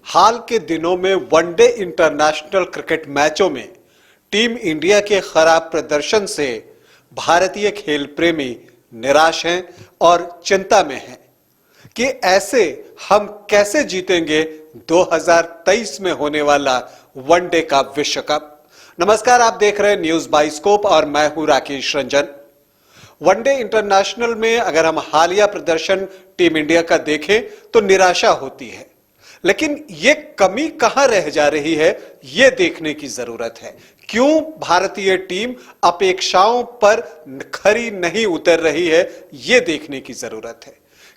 हाल के दिनों में वनडे इंटरनेशनल क्रिकेट मैचों में टीम इंडिया के खराब प्रदर्शन से भारतीय खेल प्रेमी निराश हैं और चिंता में हैं कि ऐसे हम कैसे जीतेंगे 2023 में होने वाला वनडे का विश्व कप। नमस्कार, आप देख रहे हैं न्यूज बाइस्कोप और मैं हूं राकेश रंजन। वनडे इंटरनेशनल में अगर हम हालिया प्रदर्शन टीम इंडिया का देखें तो निराशा होती है, लेकिन ये कमी कहां रह जा रही है ये देखने की जरूरत है। क्यों भारतीय टीम अपेक्षाओं पर खरी नहीं उतर रही है ये देखने की जरूरत है।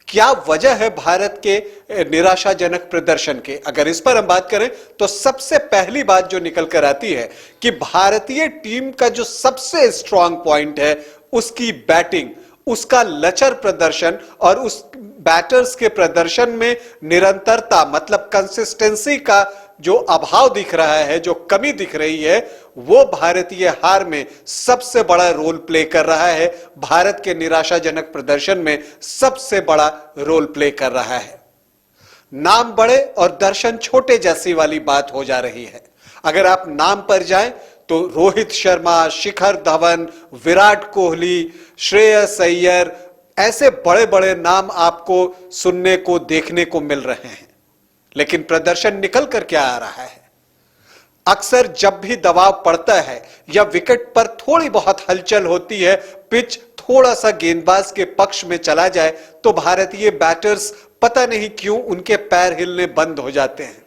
क्या वजह है भारत के निराशाजनक प्रदर्शन के? अगर इस पर हम बात करें तो सबसे पहली बात जो निकल कर आती है कि भारतीय टीम का जो सबसे स्ट्रांग पॉइंट है उसकी बैटिंग, उसका लचर प्रदर्शन और उस बैटर्स के प्रदर्शन में निरंतरता मतलब कंसिस्टेंसी का जो अभाव दिख रहा है, जो कमी दिख रही है, वो भारतीय हार में सबसे बड़ा रोल प्ले कर रहा है। भारत के निराशाजनक प्रदर्शन में सबसे बड़ा रोल प्ले कर रहा है। नाम बड़े और दर्शन छोटे जैसी वाली बात हो जा रही है। अगर आप नाम पर जाएं तो रोहित शर्मा, शिखर धवन, विराट कोहली, श्रेयस अय्यर, ऐसे बड़े बड़े नाम आपको सुनने को देखने को मिल रहे हैं, लेकिन प्रदर्शन निकल कर क्या आ रहा है? अक्सर जब भी दबाव पड़ता है या विकेट पर थोड़ी बहुत हलचल होती है, पिच थोड़ा सा गेंदबाज के पक्ष में चला जाए तो भारतीय बैटर्स पता नहीं क्यों उनके पैर हिलने बंद हो जाते हैं,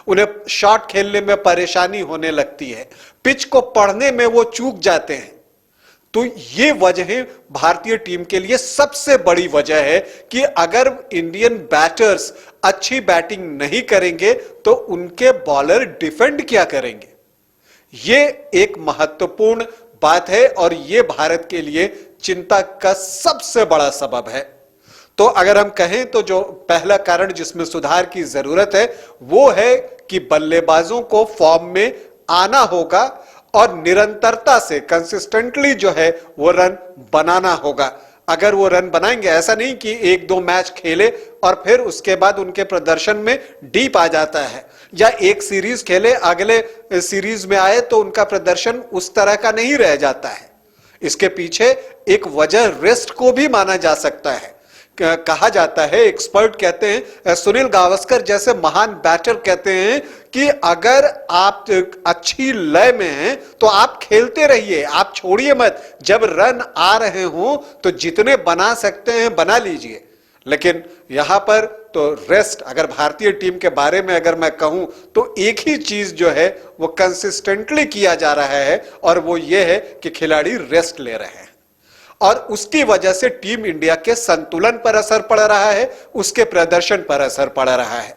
उन्हें शॉट खेलने में परेशानी होने लगती है, पिच को पढ़ने में वो चूक जाते हैं। तो ये वजह भारतीय टीम के लिए सबसे बड़ी वजह है कि अगर इंडियन बैटर्स अच्छी बैटिंग नहीं करेंगे तो उनके बॉलर डिफेंड क्या करेंगे? ये एक महत्वपूर्ण बात है और ये भारत के लिए चिंता का सबसे बड़ा सबब है। तो अगर हम कहें तो जो पहला कारण जिसमें सुधार की जरूरत है वो है कि बल्लेबाजों को फॉर्म में आना होगा और निरंतरता से कंसिस्टेंटली जो है वो रन बनाना होगा। अगर वो रन बनाएंगे, ऐसा नहीं कि एक दो मैच खेले और फिर उसके बाद उनके प्रदर्शन में डीप आ जाता है, या एक सीरीज खेले अगले सीरीज में आए तो उनका प्रदर्शन उस तरह का नहीं रह जाता है। इसके पीछे एक वजह रेस्ट को भी माना जा सकता है। कहा जाता है, एक्सपर्ट कहते हैं, सुनील गावस्कर जैसे महान बैटर कहते हैं कि अगर आप अच्छी लय में हैं तो आप खेलते रहिए, आप छोड़िए मत। जब रन आ रहे हो तो जितने बना सकते हैं बना लीजिए, लेकिन यहां पर तो रेस्ट, अगर भारतीय टीम के बारे में अगर मैं कहूं तो एक ही चीज जो है वो कंसिस्टेंटली किया जा रहा है और वो ये है कि खिलाड़ी रेस्ट ले रहे हैं और उसकी वजह से टीम इंडिया के संतुलन पर असर पड़ रहा है, उसके प्रदर्शन पर असर पड़ रहा है।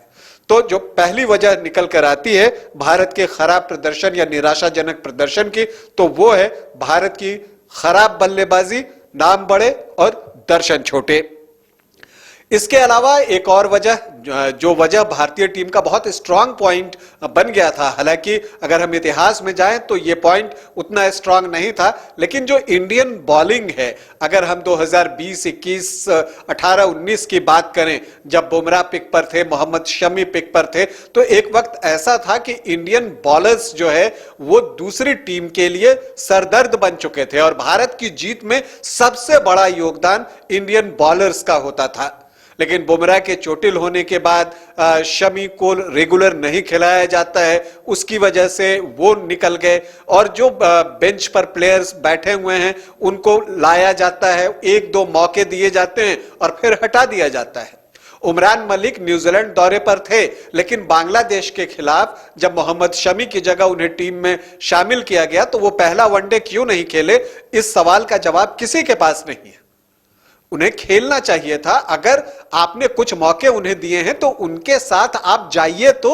तो जो पहली वजह निकल कर आती है भारत के खराब प्रदर्शन या निराशाजनक प्रदर्शन की, तो वो है भारत की खराब बल्लेबाजी, नाम बड़े और दर्शन छोटे। इसके अलावा एक और वजह, जो वजह भारतीय टीम का बहुत स्ट्रांग पॉइंट बन गया था, हालांकि अगर हम इतिहास में जाएं तो ये पॉइंट उतना स्ट्रांग नहीं था, लेकिन जो इंडियन बॉलिंग है, अगर हम 2020, 21, 18, 19 की बात करें, जब बुमराह पिक पर थे, मोहम्मद शमी पिक पर थे, तो एक वक्त ऐसा था कि इंडियन बॉलर्स जो है वो दूसरी टीम के लिए सरदर्द बन चुके थे और भारत की जीत में सबसे बड़ा योगदान इंडियन बॉलर्स का होता था। लेकिन बुमराह के चोटिल होने के बाद शमी को रेगुलर नहीं खिलाया जाता है, उसकी वजह से वो निकल गए और जो बेंच पर प्लेयर्स बैठे हुए हैं उनको लाया जाता है, एक दो मौके दिए जाते हैं और फिर हटा दिया जाता है। उमरान मलिक न्यूजीलैंड दौरे पर थे, लेकिन बांग्लादेश के खिलाफ जब मोहम्मद शमी की जगह उन्हें टीम में शामिल किया गया तो वो पहला वनडे क्यों नहीं खेले, इस सवाल का जवाब किसी के पास नहीं है। उन्हें खेलना चाहिए था। अगर आपने कुछ मौके उन्हें दिए हैं तो उनके साथ आप जाइए। तो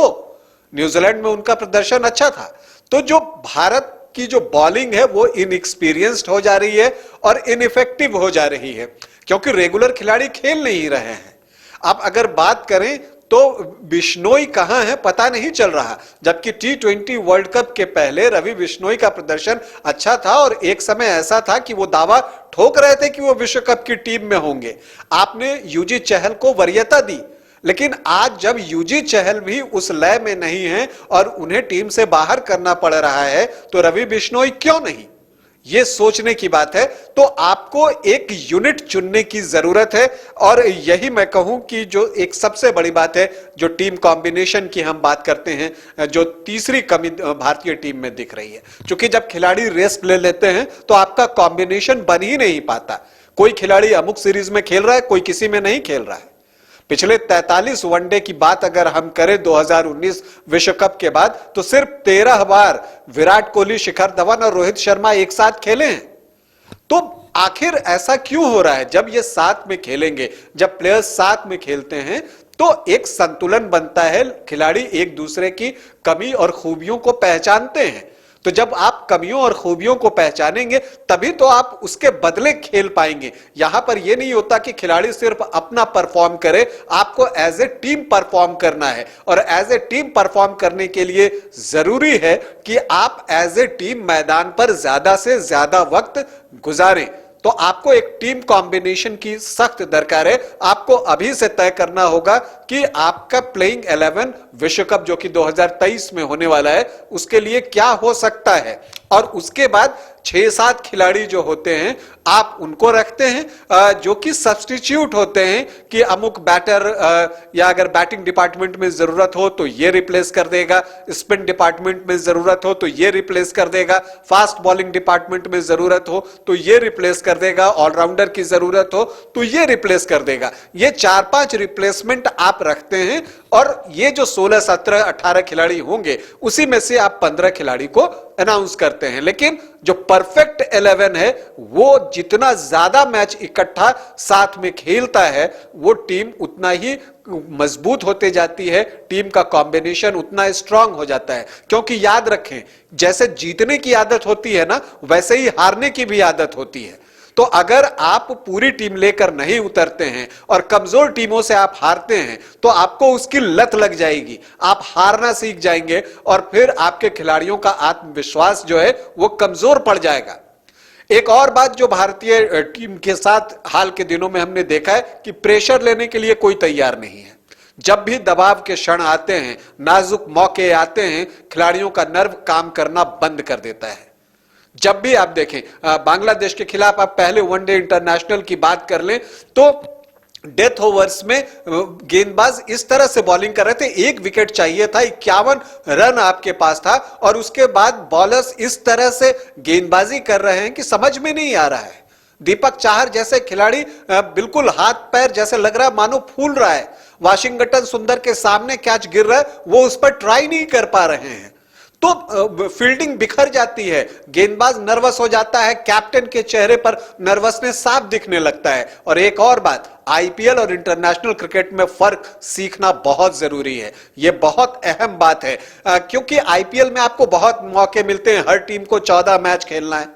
न्यूजीलैंड में उनका प्रदर्शन अच्छा था। तो जो भारत की जो बॉलिंग है वो इनएक्सपीरियंस्ड हो जा रही है और इनइफेक्टिव हो जा रही है क्योंकि रेगुलर खिलाड़ी खेल नहीं रहे हैं। अब अगर बात करें तो बिश्नोई कहां है पता नहीं चल रहा, जबकि T20 वर्ल्ड कप के पहले रवि बिश्नोई का प्रदर्शन अच्छा था और एक समय ऐसा था कि वो दावा ठोक रहे थे कि वो विश्व कप की टीम में होंगे। आपने यूजी चहल को वरीयता दी, लेकिन आज जब युजी चहल भी उस लय में नहीं है और उन्हें टीम से बाहर करना पड़ रहा है, तो रवि बिश्नोई क्यों नहीं? यह सोचने की बात है। तो आपको एक यूनिट चुनने की जरूरत है और यही मैं कहूं कि जो एक सबसे बड़ी बात है, जो टीम कॉम्बिनेशन की हम बात करते हैं, जो तीसरी कमी भारतीय टीम में दिख रही है, क्योंकि जब खिलाड़ी रेस्ट ले लेते हैं तो आपका कॉम्बिनेशन बन ही नहीं पाता। कोई खिलाड़ी अमुक सीरीज में खेल रहा है, कोई किसी में नहीं खेल रहा है। पिछले 43 वनडे की बात अगर हम करें 2019 विश्व कप के बाद, तो सिर्फ 13 बार विराट कोहली, शिखर धवन और रोहित शर्मा एक साथ खेले हैं। तो आखिर ऐसा क्यों हो रहा है? जब ये साथ में खेलेंगे, जब प्लेयर्स साथ में खेलते हैं, तो एक संतुलन बनता है, खिलाड़ी एक दूसरे की कमी और खूबियों को पहचानते हैं। तो जब आप कमियों और खूबियों को पहचानेंगे तभी तो आप उसके बदले खेल पाएंगे। यहां पर यह नहीं होता कि खिलाड़ी सिर्फ अपना परफॉर्म करे, आपको एज ए टीम परफॉर्म करना है। और एज ए टीम परफॉर्म करने के लिए जरूरी है कि आप एज ए टीम मैदान पर ज्यादा से ज्यादा वक्त गुजारें। तो आपको एक टीम कॉम्बिनेशन की सख्त दरकार है। आपको अभी से तय करना होगा कि आपका प्लेइंग 11 विश्व कप जो कि 2023 में होने वाला है, उसके लिए क्या हो सकता है। और उसके बाद 6-7 खिलाड़ी जो होते हैं, आप उनको रखते हैं जो कि सब्स्टिट्यूट होते हैं कि अमुक बैटर या अगर बैटिंग डिपार्टमेंट में जरूरत हो तो ये रिप्लेस कर देगा, स्पिन डिपार्टमेंट में जरूरत हो तो ये रिप्लेस कर देगा, फास्ट बॉलिंग डिपार्टमेंट में जरूरत हो तो ये रिप्लेस कर देगा, ऑलराउंडर की जरूरत हो तो ये रिप्लेस कर देगा। ये 4-5 रिप्लेसमेंट आप रखते हैं और ये जो 16, 17, 18 खिलाड़ी होंगे, उसी में से आप 15 खिलाड़ी को अनाउंस करते हैं। लेकिन जो परफेक्ट 11 है, वो जितना ज्यादा मैच इकट्ठा साथ में खेलता है, वो टीम उतना ही मजबूत होते जाती है, टीम का कॉम्बिनेशन उतना स्ट्रांग हो जाता है। क्योंकि याद रखें, जैसे जीतने की आदत होती है ना, वैसे ही हारने की भी आदत होती है। तो अगर आप पूरी टीम लेकर नहीं उतरते हैं और कमजोर टीमों से आप हारते हैं, तो आपको उसकी लत लग जाएगी, आप हारना सीख जाएंगे और फिर आपके खिलाड़ियों का आत्मविश्वास जो है वो कमजोर पड़ जाएगा। एक और बात जो भारतीय टीम के साथ हाल के दिनों में हमने देखा है कि प्रेशर लेने के लिए कोई तैयार नहीं है। जब भी दबाव के क्षण आते हैं, नाजुक मौके आते हैं, खिलाड़ियों का नर्व काम करना बंद कर देता है। जब भी आप देखें, बांग्लादेश के खिलाफ आप पहले वनडे इंटरनेशनल की बात कर लें, तो डेथ ओवर्स में गेंदबाज इस तरह से बॉलिंग कर रहे थे, एक विकेट चाहिए था, 51 रन आपके पास था, और उसके बाद बॉलर्स इस तरह से गेंदबाजी कर रहे हैं कि समझ में नहीं आ रहा है। दीपक चाहर जैसे खिलाड़ी बिल्कुल हाथ पैर जैसे लग रहा है मानो फूल रहा है। वाशिंगटन सुंदर के सामने कैच गिर रहा है, वो उस पर ट्राई नहीं कर पा रहे हैं, तो फील्डिंग बिखर जाती है, गेंदबाज नर्वस हो जाता है, कैप्टन के चेहरे पर नर्वसनेस साफ दिखने लगता है। और एक और बात, आईपीएल और इंटरनेशनल क्रिकेट में फर्क सीखना बहुत जरूरी है। यह बहुत अहम बात है, क्योंकि आईपीएल में आपको बहुत मौके मिलते हैं, हर टीम को 14 मैच खेलना है।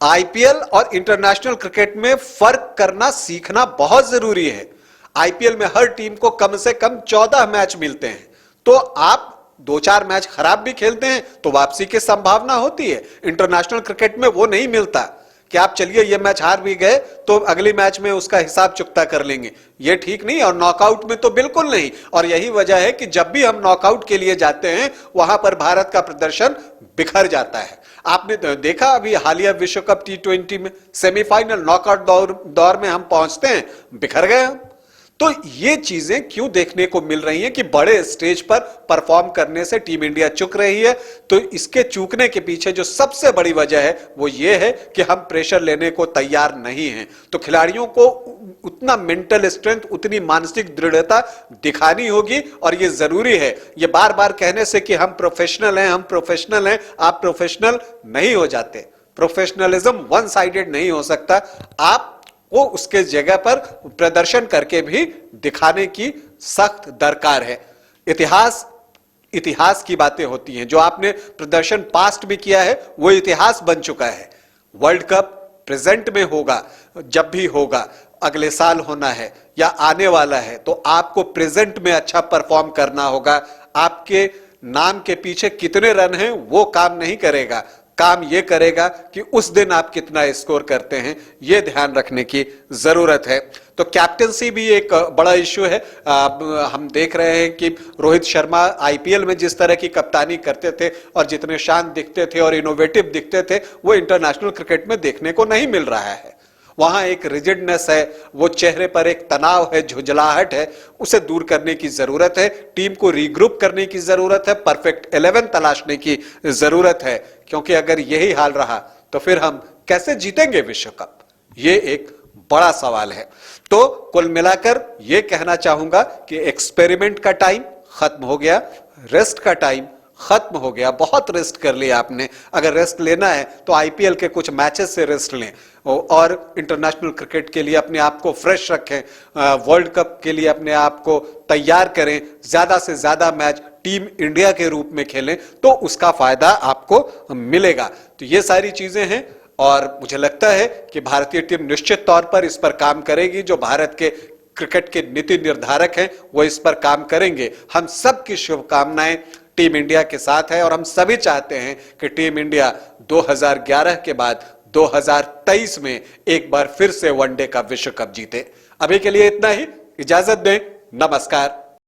आईपीएल और इंटरनेशनल क्रिकेट में फर्क करना सीखना बहुत जरूरी है। आईपीएल में हर टीम को कम से कम 14 मैच मिलते हैं, तो आप 2-4 मैच खराब भी खेलते हैं तो वापसी की संभावना होती है। इंटरनेशनल क्रिकेट में वो नहीं मिलता कि आप चलिए ये मैच हार भी गए तो अगली मैच में उसका हिसाब चुकता कर लेंगे, ये ठीक नहीं। और नॉकआउट में तो बिल्कुल नहीं। और यही वजह है कि जब भी हम नॉकआउट के लिए जाते हैं, वहां पर भारत का प्रदर्शन बिखर जाता है। आपने देखा अभी हालिया विश्व कप T20 में सेमीफाइनल नॉकआउट दौर में हम पहुंचते हैं, बिखर गए हम। तो ये चीजें क्यों देखने को मिल रही हैं कि बड़े स्टेज पर परफॉर्म करने से टीम इंडिया चूक रही है? तो इसके चूकने के पीछे जो सबसे बड़ी वजह है वो ये है कि हम प्रेशर लेने को तैयार नहीं हैं। तो खिलाड़ियों को उतना मेंटल स्ट्रेंथ, उतनी मानसिक दृढ़ता दिखानी होगी। और ये जरूरी है, ये बार बार कहने से कि हम प्रोफेशनल हैं, हम प्रोफेशनल हैं, आप प्रोफेशनल नहीं हो जाते। प्रोफेशनलिज्म वन साइडेड नहीं हो सकता, आप वो उसके जगह पर प्रदर्शन करके भी दिखाने की सख्त दरकार है। इतिहास की बातें होती हैं, जो आपने प्रदर्शन पास्ट में किया है वो इतिहास बन चुका है। वर्ल्ड कप प्रेजेंट में होगा, जब भी होगा, अगले साल होना है या आने वाला है, तो आपको प्रेजेंट में अच्छा परफॉर्म करना होगा। आपके नाम के पीछे कितने रन हैं वो काम नहीं करेगा, काम यह करेगा कि उस दिन आप कितना स्कोर करते हैं, यह ध्यान रखने की जरूरत है। तो तो कैप्टेंसी भी एक बड़ा इश्यू है। हम देख रहे हैं कि रोहित शर्मा आईपीएल में जिस तरह की कप्तानी करते थे और जितने शांत दिखते थे और इनोवेटिव दिखते थे, वो इंटरनेशनल क्रिकेट में देखने को नहीं मिल रहा है। वहां एक रिजिडनेस है, वो चेहरे पर एक तनाव है, झुंझलाहट है, उसे दूर करने की जरूरत है। टीम को रीग्रुप करने की जरूरत है, परफेक्ट 11 तलाशने की जरूरत है, क्योंकि अगर यही हाल रहा तो फिर हम कैसे जीतेंगे विश्व कप, ये एक बड़ा सवाल है। तो कुल मिलाकर यह कहना चाहूंगा कि एक्सपेरिमेंट का टाइम खत्म हो गया, रेस्ट का टाइम खत्म हो गया। बहुत रेस्ट कर लिया आपने। अगर रेस्ट लेना है तो आईपीएल के कुछ मैचेस से रेस्ट लें और इंटरनेशनल क्रिकेट के लिए अपने आप को फ्रेश रखें, वर्ल्ड कप के लिए अपने आप को तैयार करें, ज्यादा से ज्यादा मैच टीम इंडिया के रूप में खेलें, तो उसका फायदा आपको मिलेगा। तो ये सारी चीजें हैं और मुझे लगता है कि भारतीय टीम निश्चित तौर पर इस पर काम करेगी। जो भारत के क्रिकेट के नीति निर्धारक हैं वो इस पर काम करेंगे। हम सबकी शुभकामनाएं टीम इंडिया के साथ है और हम सभी चाहते हैं कि टीम इंडिया 2011 के बाद 2023 में एक बार फिर से वनडे का विश्व कप जीते। अभी के लिए इतना ही, इजाजत दें, नमस्कार।